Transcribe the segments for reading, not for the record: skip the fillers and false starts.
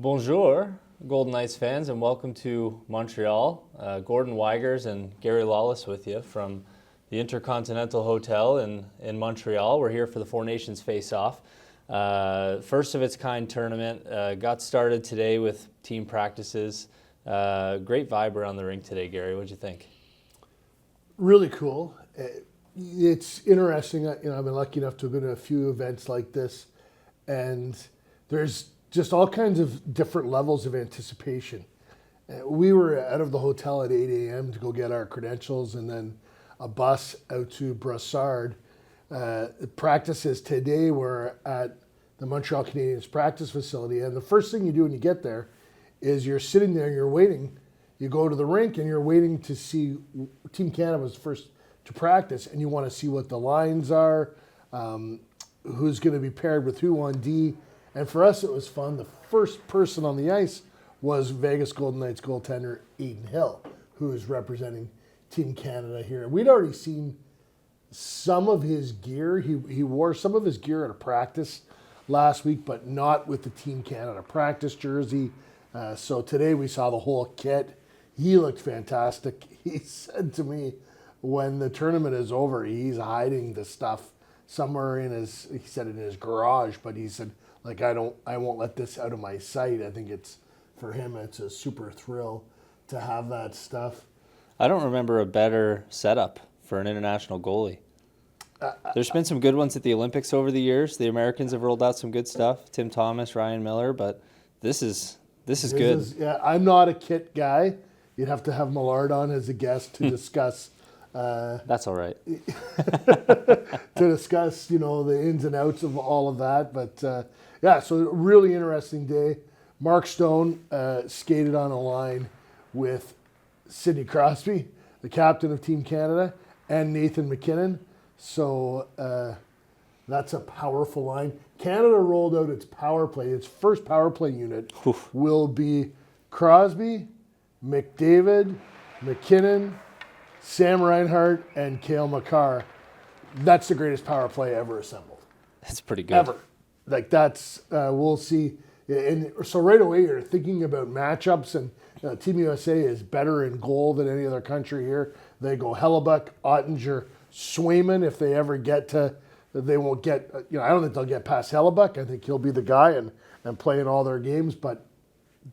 Bonjour, Golden Knights fans, and welcome to Montreal. Gordon Weigers and Gary Lawless with you from the Intercontinental Hotel in Montreal. We're here for the 4Nations face-off. First of its kind tournament. Got started today with team practices. Great vibe around the rink today, Gary. What'd you think? Really cool. It's interesting. I've been lucky enough to have been to a few events like this, and there's just all kinds of different levels of anticipation. We were out of the hotel at 8 a.m. to go get our credentials, and then a bus out to Brassard. Practices today were at the Montreal Canadiens practice facility, and the first thing you do when you get there is you're sitting there and you're waiting. You go to the rink and you're waiting to see Team Canada was first to practice, and you want to see what the lines are, who's going to be paired with who on D. And for us, it was fun. The first person on the ice was Vegas Golden Knights goaltender Adin Hill, who is representing Team Canada here. We'd already seen some of his gear. He wore some of his gear at a practice last week, but not with the Team Canada practice jersey. So today we saw the whole kit. He looked fantastic. He said to me, when the tournament is over, he's hiding the stuff somewhere in his garage, but he said, I won't let this out of my sight. I think for him, it's a super thrill to have that stuff. I don't remember a better setup for an international goalie. There's been some good ones at the Olympics over the years. The Americans have rolled out some good stuff. Tim Thomas, Ryan Miller, but this is good. I'm not a kit guy. You'd have to have Millard on as a guest to discuss. That's all right. To discuss, the ins and outs of all of that. But so a really interesting day. Mark Stone skated on a line with Sidney Crosby, the captain of Team Canada, and Nathan MacKinnon. So that's a powerful line. Canada rolled out its power play. Its first power play unit will be Crosby, McDavid, McKinnon, Sam Reinhart, and Cale Makar. That's the greatest power play ever assembled. That's pretty good. Ever. We'll see. And so right away you're thinking about matchups, and Team USA is better in goal than any other country here. They go Hellebuck, Ottinger, Swayman if they ever get to. They won't get. I don't think they'll get past Hellebuck. I think he'll be the guy and play in all their games. But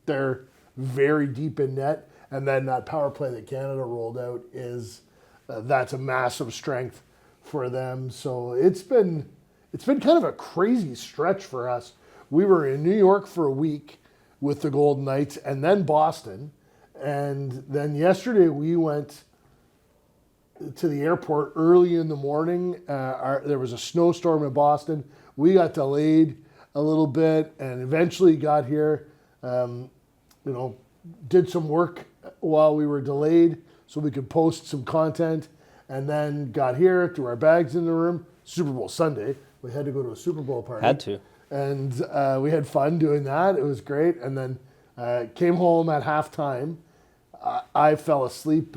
they're very deep in net, and then that power play that Canada rolled out is that's a massive strength for them. So it's been kind of a crazy stretch for us. We were in New York for a week with the Golden Knights, and then Boston, and then yesterday we went to the airport early in the morning. There was a snowstorm in Boston. We got delayed a little bit, and eventually got here. Did some work while we were delayed so we could post some content, and then got here, threw our bags in the room. Super Bowl Sunday. We had to go to a Super Bowl party. Had to. And we had fun doing that. It was great. And then came home at halftime. I fell asleep,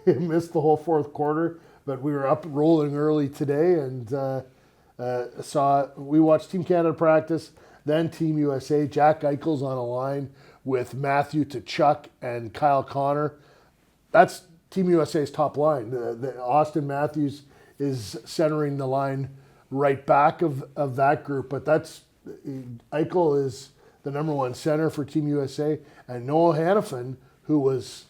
missed the whole fourth quarter, but we were up rolling early today, and we watched Team Canada practice, then Team USA. Jack Eichel's on a line with Matthew Tkachuk and Kyle Connor. That's Team USA's top line. Austin Matthews is centering the line right back of that group, but Eichel is the number one center for Team USA, and Noah Hannafin, who was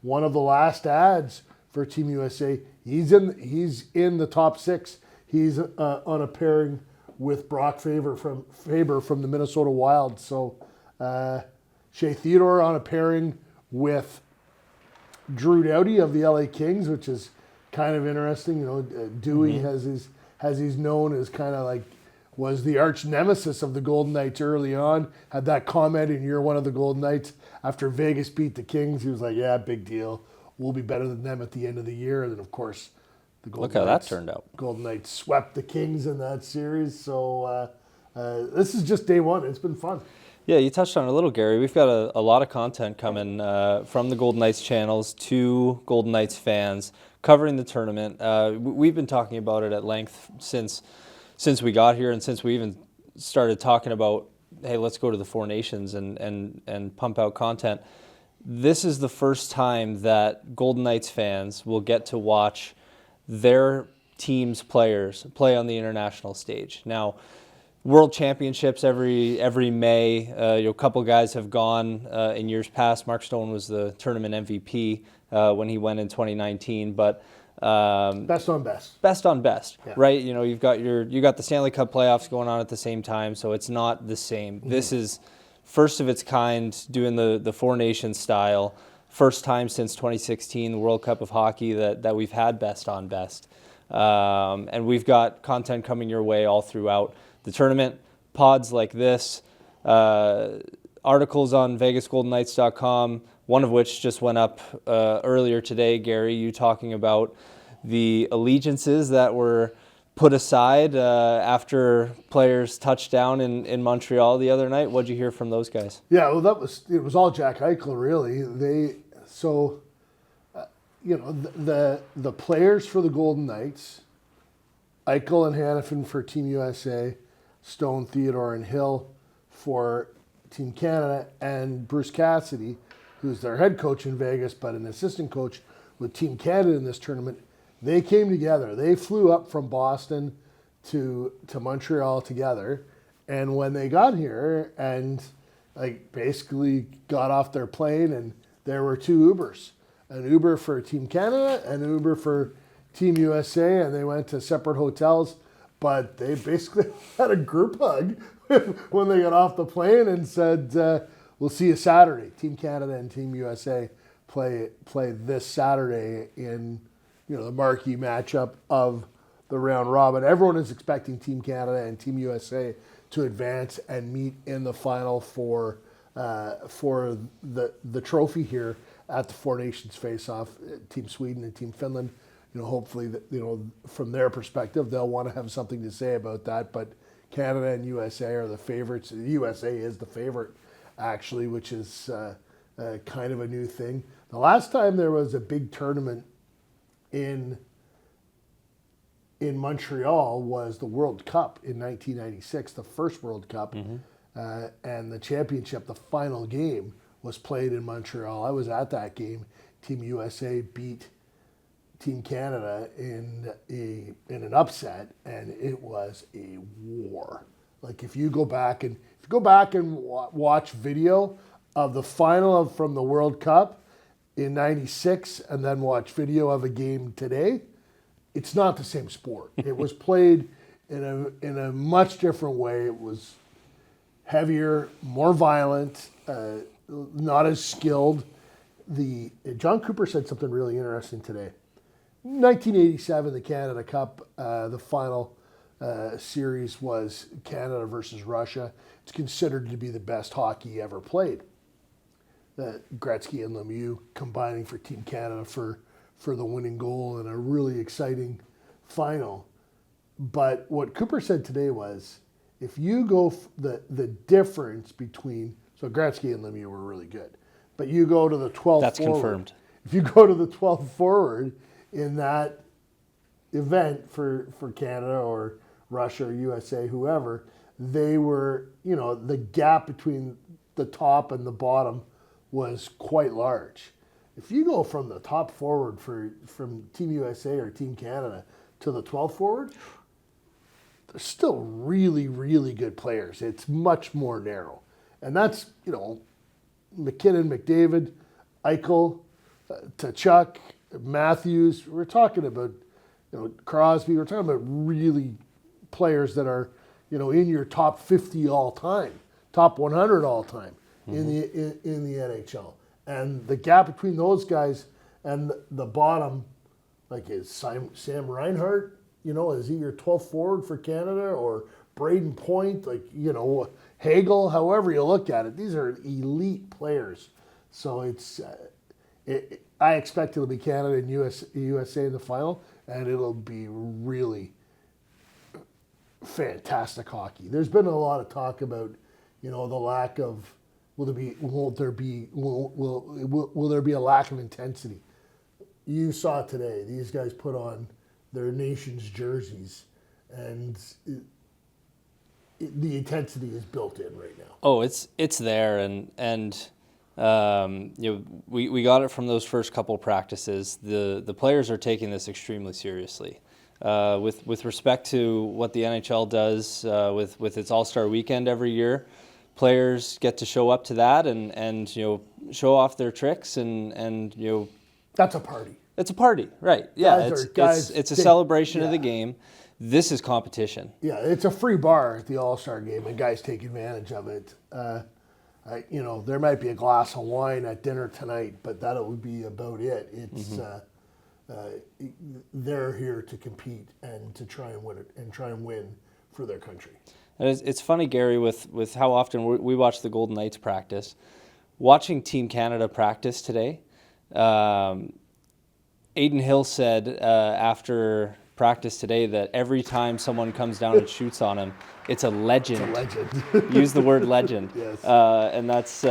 one of the last ads for Team USA, he's in the top six. He's on a pairing with Brock Faber from the Minnesota Wild. So Shea Theodore on a pairing with Drew Doughty of the LA Kings, which is kind of interesting. Dewey he's known as kind of was the arch nemesis of the Golden Knights early on. Had that comment in year one of the Golden Knights after Vegas beat the Kings. He was like, yeah, big deal. We'll be better than them at the end of the year. And then, of course, the Golden Knights, that turned out. Golden Knights swept the Kings in that series. So this is just day one. It's been fun. Yeah, you touched on it a little, Gary. We've got a lot of content coming from the Golden Knights channels to Golden Knights fans covering the tournament. We've been talking about it at length since we got here, and since we even started talking about hey, let's go to the 4Nations and pump out content. This is the first time that Golden Knights fans will get to watch their team's players play on the international stage. Now, World Championships every May. A couple guys have gone in years past. Mark Stone was the tournament MVP when he went in 2019. But best on best. Best on best, yeah. Right? You got the Stanley Cup playoffs going on at the same time, so it's not the same. Mm-hmm. This is first of its kind, doing the 4Nations style. First time since 2016, the World Cup of Hockey that we've had best on best. And we've got content coming your way all throughout the tournament, pods like this, articles on VegasGoldenKnights.com, one of which just went up earlier today, Gary, you talking about the allegiances that were put aside after players touched down in Montreal the other night. What'd you hear from those guys? Yeah, well, it was all Jack Eichel, really. The players for the Golden Knights, Eichel and Hanifin for Team USA, Stone, Theodore, and Hill for Team Canada, and Bruce Cassidy, who's their head coach in Vegas, but an assistant coach with Team Canada in this tournament. They came together. They flew up from Boston to Montreal together, and when they got here and basically got off their plane, and there were two Ubers, an Uber for Team Canada and an Uber for Team USA, and they went to separate hotels, but they basically had a group hug when they got off the plane and said, we'll see you Saturday. Team Canada and Team USA play this Saturday in the marquee matchup of the round robin. Everyone is expecting Team Canada and Team USA to advance and meet in the final for the trophy here at the 4Nations face-off. Team Sweden and Team Finland, hopefully from their perspective they'll want to have something to say about that. But Canada and USA are the favorites. The USA is the favorite, actually, which is kind of a new thing. The last time there was a big tournament in Montreal was the World Cup in 1996, the first World Cup, and the championship, the final game, was played in Montreal. I was at that game. Team USA beat Team Canada in an upset, and it was a war. If you go back and watch video of the final from the World Cup in 96 and then watch video of a game today, it's not the same sport. It was played in a much different way. It was heavier, more violent, not as skilled. John Cooper said something really interesting today. 1987, the Canada Cup, the final series was Canada versus Russia. It's considered to be the best hockey ever played. Gretzky and Lemieux combining for Team Canada for the winning goal in a really exciting final. But what Cooper said today was, if you go the difference between, so Gretzky and Lemieux were really good, but you go to the 12th That's forward. Confirmed. If you go to the 12th forward in that event for Canada or Russia or USA, whoever, they were, the gap between the top and the bottom was quite large. If you go from the top forward from Team USA or Team Canada to the 12th forward, they're still really, really good players. It's much more narrow. And that's, McKinnon, McDavid, Eichel, Tkachuk, Matthews. We're talking about, Crosby. We're talking about really players that are, in your top 50 all time, top 100 all time in the NHL. And the gap between those guys and the bottom, is Sam Reinhart, is he your 12th forward for Canada, or Braden Point, Hagel, however you look at it, these are elite players. So I expect it'll be Canada and USA in the final, and it'll be really fantastic hockey. There's been a lot of talk about, the lack of, will there be a lack of intensity? You saw today, these guys put on their nation's jerseys, and the intensity is built in right now. Oh, it's there, and we got it from those first couple practices. The players are taking this extremely seriously. With respect to what the NHL does with its All-Star Weekend every year, players get to show up to that and show off their tricks and That's a party. It's a party, right? Yeah, it's a celebration of the game. This is competition. Yeah, it's a free bar at the All-Star game, and guys take advantage of it. There might be a glass of wine at dinner tonight, but that would be about it. It's they're here to compete and to try and win it and try and win for their country. And it's funny, Gary, with how often we watch the Golden Knights practice. Watching Team Canada practice today, Aiden Hill said after practice today that every time someone comes down and shoots on him, it's a legend. It's a legend. Use the word legend. Yes. And that's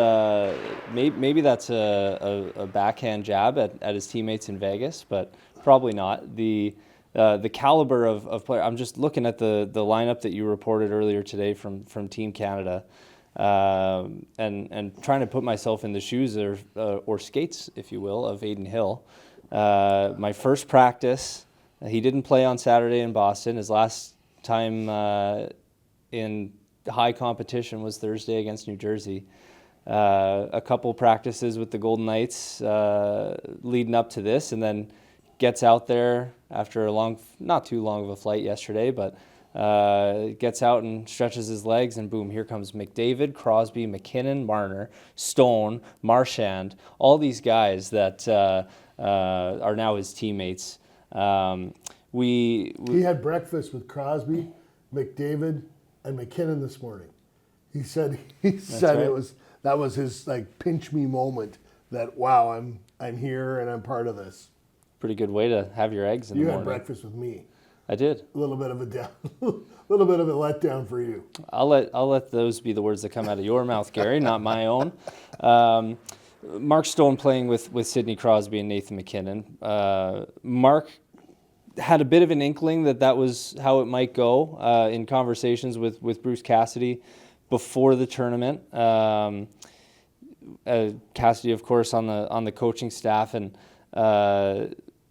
maybe that's a backhand jab at his teammates in Vegas, but probably not. The caliber of player. I'm just looking at the lineup that you reported earlier today from Team Canada, and trying to put myself in the shoes or skates, if you will, of Aiden Hill. My first practice, he didn't play on Saturday in Boston. His last time in high competition was Thursday against New Jersey. A couple practices with the Golden Knights leading up to this, and then gets out there after not too long of a flight yesterday, but gets out and stretches his legs, and boom, here comes McDavid, Crosby, McKinnon, Marner, Stone, Marchand, all these guys that are now his teammates. He had breakfast with Crosby, McDavid, and McKinnon this morning. He said right. that was his pinch me moment. That wow, I'm here and I'm part of this. Pretty good way to have your eggs in the morning. You had breakfast with me. I did. A little bit of a letdown for you. I'll let those be the words that come out of your mouth, Gary, not my own. Mark Stone playing with Sidney Crosby and Nathan McKinnon. Mark had a bit of an inkling that was how it might go in conversations with Bruce Cassidy before the tournament. Cassidy, of course, on the coaching staff, and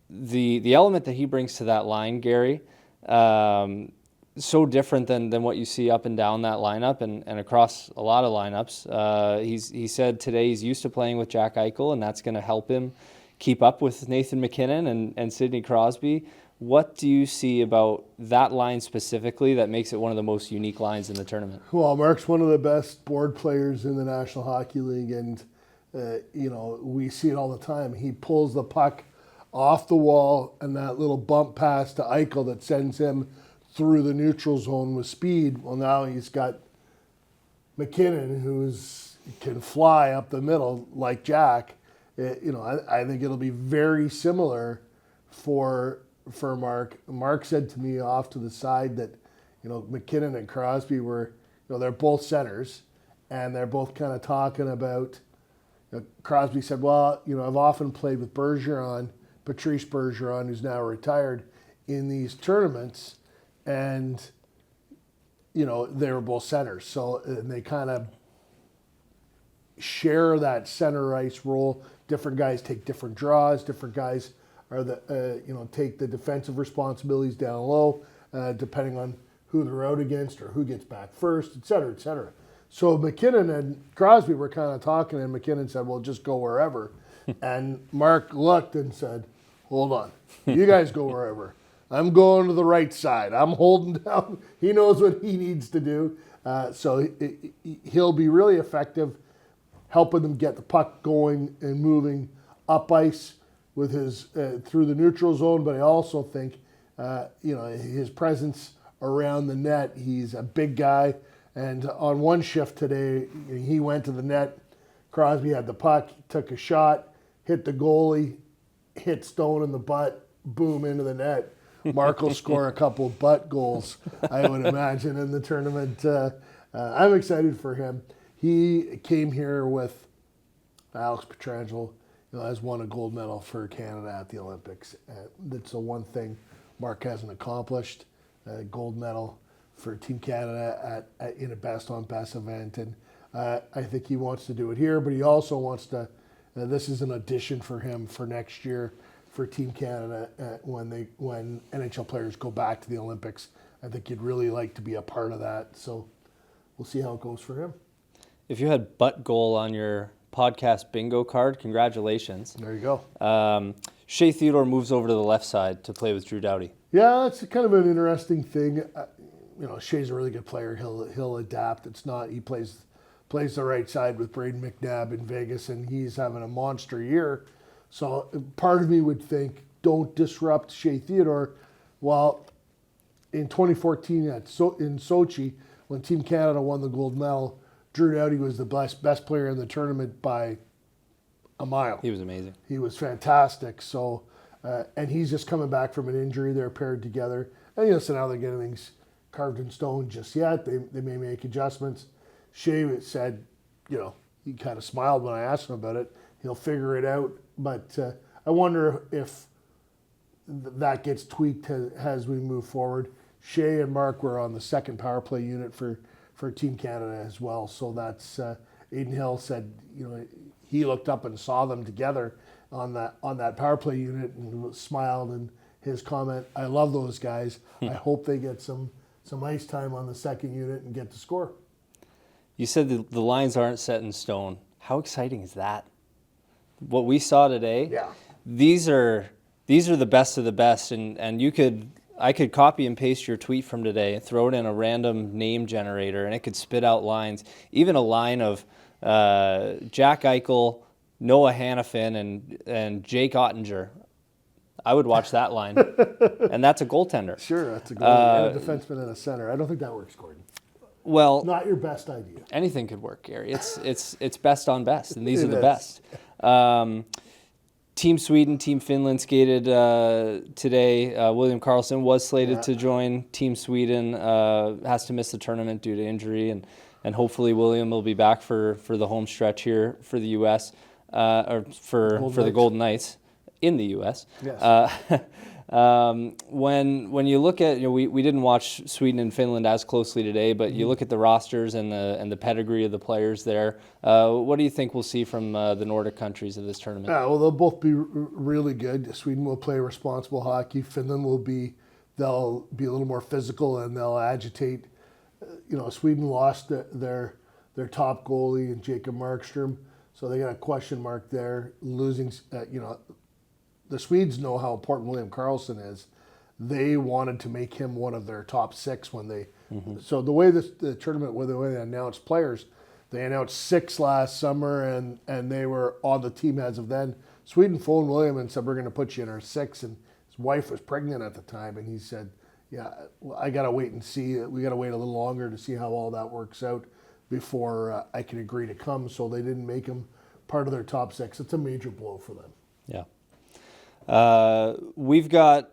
the element that he brings to that line, Gary, so different than what you see up and down that lineup and across a lot of lineups. He said today he's used to playing with Jack Eichel, and that's going to help him keep up with Nathan McKinnon and Sidney Crosby. What do you see about that line specifically that makes it one of the most unique lines in the tournament? Well, Mark's one of the best board players in the National Hockey League, and we see it all the time. He pulls the puck off the wall, and that little bump pass to Eichel that sends him through the neutral zone with speed. Well, now he's got McKinnon, who can fly up the middle like Jack. I think it'll be very similar for Mark. Mark said to me off to the side that McKinnon and Crosby were they're both centers, and they're both kind of talking about. Crosby said, "Well, I've often played with Patrice Bergeron, who's now retired, in these tournaments." And, they were both centers. So and they kind of share that center ice role. Different guys take different draws. Different guys are take the defensive responsibilities down low, depending on who they're out against or who gets back first, et cetera, et cetera. So McKinnon and Crosby were kind of talking, and McKinnon said, "Well, just go wherever." And Mark looked and said, "Hold on. You guys go wherever. I'm going to the right side. I'm holding down." He knows what he needs to do. So he'll be really effective helping them get the puck going and moving up ice with his through the neutral zone. But I also think, his presence around the net. He's a big guy. And on one shift today, he went to the net. Crosby had the puck, took a shot, hit the goalie, hit Stone in the butt, boom, into the net. Mark will score a couple butt goals, I would imagine, in the tournament. I'm excited for him. He came here with Alex Pietrangelo, has won a gold medal for Canada at the Olympics. That's the one thing Mark hasn't accomplished, a gold medal for Team Canada in a best-on-best event. And I think he wants to do it here, but he also wants to, this is an audition for him for next year for Team Canada when NHL players go back to the Olympics. I think he'd really like to be a part of that. So we'll see how it goes for him. If you had butt goal on your podcast bingo card, congratulations. There you go. Shea Theodore moves over to the left side to play with Drew Doughty. Yeah, that's kind of an interesting thing. Shea's a really good player. He'll adapt. It's not he plays the right side with Braden McNabb in Vegas, and he's having a monster year. So part of me would think, don't disrupt Shea Theodore. Well, in 2014 in Sochi, when Team Canada won the gold medal, Drew Doughty was the best player in the tournament by a mile. He was amazing. He was fantastic. So, and he's just coming back from an injury. They're paired together. And so now they're getting things carved in stone just yet. They may make adjustments. Shea said, he kind of smiled when I asked him about it. He'll figure it out. But I wonder if that gets tweaked as we move forward. Shea and Mark were on the second power play unit for Team Canada as well. So that's Aiden Hill said, he looked up and saw them together on that power play unit and smiled. And his comment, I love those guys. I hope they get some ice time on the second unit and get to score. You said the lines aren't set in stone. How exciting is that? What we saw today, yeah. These are the best of the best, and I could copy and paste your tweet from today and throw it in a random name generator, and it could spit out lines, even a line of Jack Eichel, Noah Hannafin, and Jake Ottinger. I would watch that line, and that's a goaltender. Sure, that's a goalie and a defenseman and a center. I don't think that works, Gordon. Well, not your best idea. Anything could work, Gary. It's best on best, and these are the is. best. Team Sweden, Team Finland skated today. William Karlsson was slated to join Team Sweden. Has to miss the tournament due to injury, and hopefully William will be back for the home stretch here for the U.S. Or for the Golden Knights in the U.S. Yes. When you look at, we didn't watch Sweden and Finland as closely today, but you look at the rosters and the pedigree of the players there. What do you think we'll see from the Nordic countries of this tournament? Yeah, well, they'll both be really good. Sweden will play responsible hockey. Finland they'll be a little more physical and they'll agitate. Sweden lost their top goalie in Jacob Markstrom, so they got a question mark there. Losing, the Swedes know how important William Karlsson is. They wanted to make him one of their top six when they. Mm-hmm. So the way the tournament, the way they announced players, they announced 6 last summer, and they were on the team as of then. Sweden phoned William and said, "We're going to put you in our 6." And his wife was pregnant at the time, and he said, "Yeah, well, I got to wait and see. We got to wait a little longer to see how all that works out before I can agree to come." So they didn't make him part of their top 6. It's a major blow for them. Yeah. We've got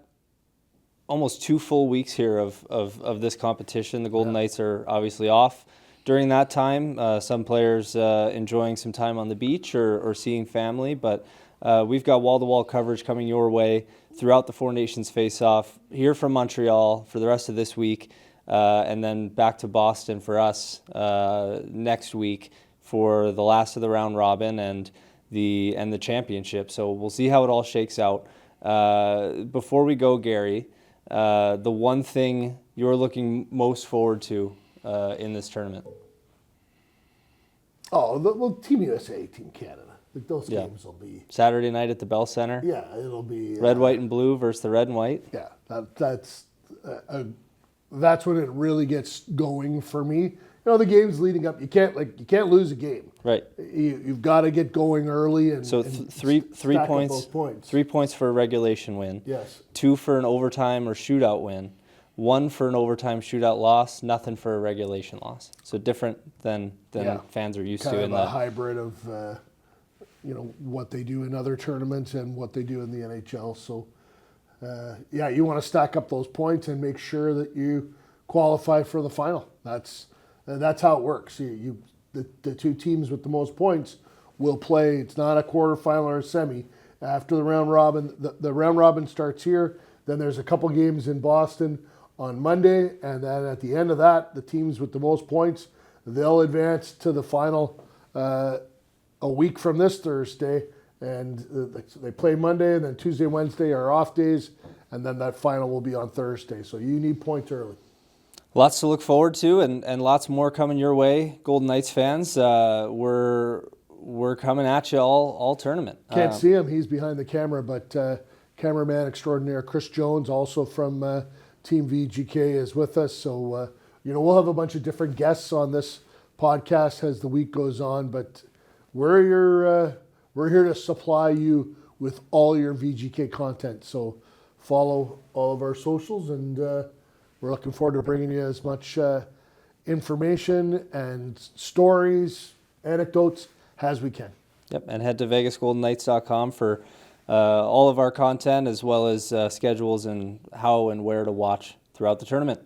almost 2 full weeks here of this competition. The Golden Knights are obviously off during that time. Some players enjoying some time on the beach or seeing family, but we've got wall-to-wall coverage coming your way throughout the 4Nations face-off here from Montreal for the rest of this week, and then back to Boston for us next week for the last of the round robin and the championship. So we'll see how it all shakes out. Before we go, Gary, the one thing you're looking most forward to in this tournament? Well, Team USA, Team Canada. Those games will be Saturday night at the Bell Center. Yeah, it'll be red, white, and blue versus the red and white. Yeah, that's when it really gets going for me. The games leading up, you can't lose a game. Right. You've got to get going early and three points. 3 points for a regulation win. Yes. 2 for an overtime or shootout win. 1 for an overtime shootout loss. Nothing for a regulation loss. So different than fans are used kind to. Kind of a hybrid of what they do in other tournaments and what they do in the NHL. So you want to stack up those points and make sure that you qualify for the final. That's how it works. The 2 teams with the most points will play. It's not a quarterfinal or a semi. After the round robin, the round robin starts here. Then there's a couple games in Boston on Monday, and then at the end of that, the teams with the most points, they'll advance to the final a week from this Thursday, and they play Monday, and then Tuesday, Wednesday are off days, and then that final will be on Thursday. So you need points early. Lots to look forward to, and lots more coming your way, Golden Knights fans. We're coming at you all tournament. Can't see him; he's behind the camera, but cameraman extraordinaire Chris Jones, also from Team VGK, is with us. So we'll have a bunch of different guests on this podcast as the week goes on, but we're here to supply you with all your VGK content. So follow all of our socials, and we're looking forward to bringing you as much information and stories, anecdotes as we can. Yep, and head to VegasGoldenKnights.com for all of our content, as well as schedules and how and where to watch throughout the tournament.